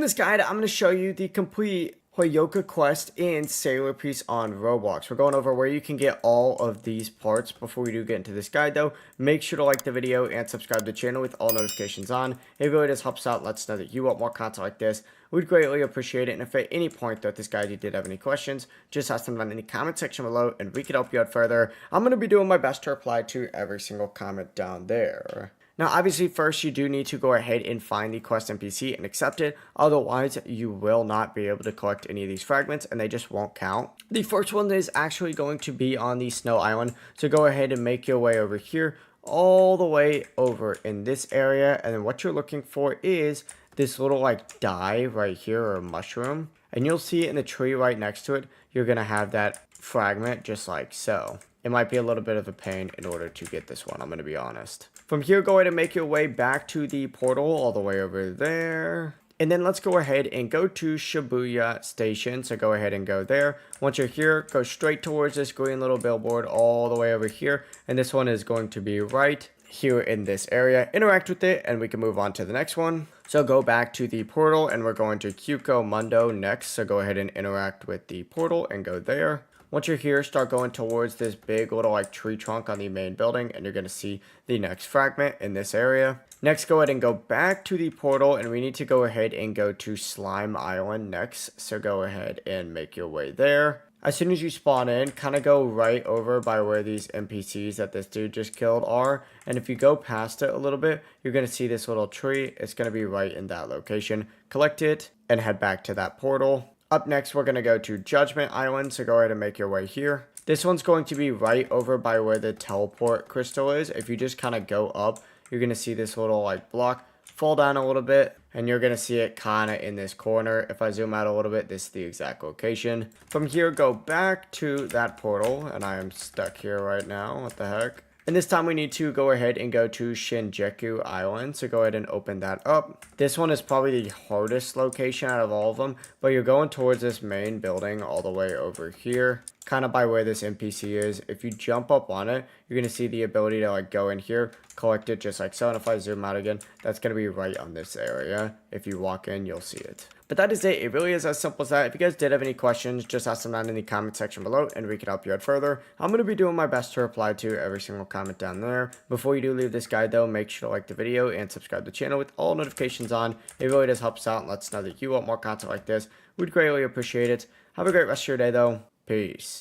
In this guide, I'm going to show you the complete Hogyoku quest and sailor piece on Roblox. We're going over where you can get all of these parts. Before we do get into this guide though, make sure to like the video and subscribe to the channel with all notifications on. It really does help us out, lets us know that you want more content like this. We'd greatly appreciate it, and if at any point throughout this guide you did have any questions, just ask them down in the comment section below and we can help you out further. I'm going to be doing my best to reply to every single comment down there. Now, obviously, first you do need to go ahead and find the quest NPC and accept it. Otherwise, you will not be able to collect any of these fragments and they just won't count. The first one is actually going to be on the snow island. So go ahead and make your way over here, all the way over in this area. And then what you're looking for is this little like dye right here, or mushroom. And you'll see it in the tree right next to it. You're going to have that fragment just like so. It might be a little bit of a pain in order to get this one, I'm going to be honest. From here, go ahead and make your way back to the portal all the way over there. And then let's go ahead and go to Shibuya Station. So go ahead and go there. Once you're here, go straight towards this green little billboard all the way over here. And this one is going to be right here in this area. Interact with it and we can move on to the next one. So go back to the portal and we're going to Kyuko Mundo next. So go ahead and interact with the portal and go there. Once you're here, start going towards this big little like tree trunk on the main building and you're going to see the next fragment in this area. Next, go ahead and go back to the portal and we need to go ahead and go to Slime Island next. So go ahead and make your way there. As soon as you spawn in, kind of go right over by where these NPCs that this dude just killed are. And if you go past it a little bit, you're going to see this little tree. It's going to be right in that location. Collect it and head back to that portal. Up next, we're going to go to Judgment Island, so go ahead and make your way here. This one's going to be right over by where the teleport crystal is. If you just kind of go up, you're going to see this little like block. Fall down a little bit, and you're going to see it kind of in this corner. If I zoom out a little bit, this is the exact location. From here, go back to that portal, and I am stuck here right now. What the heck? And this time we need to go ahead and go to Shinjuku Island. So go ahead and open that up. This one is probably the hardest location out of all of them. But you're going towards this main building all the way over here. Kind of by where this NPC is. If you jump up on it, you're going to see the ability to like go in here, collect it just like so. And if I zoom out again, that's going to be right on this area. If you walk in, you'll see it. But that is it. It really is as simple as that. If you guys did have any questions, just ask them down in the comment section below and we can help you out further. I'm going to be doing my best to reply to every single comment down there. Before you do leave this guide though, make sure to like the video and subscribe to the channel with all notifications on. It really does help us out and lets us know that you want more content like this. We'd greatly appreciate it. Have a great rest of your day though. Peace.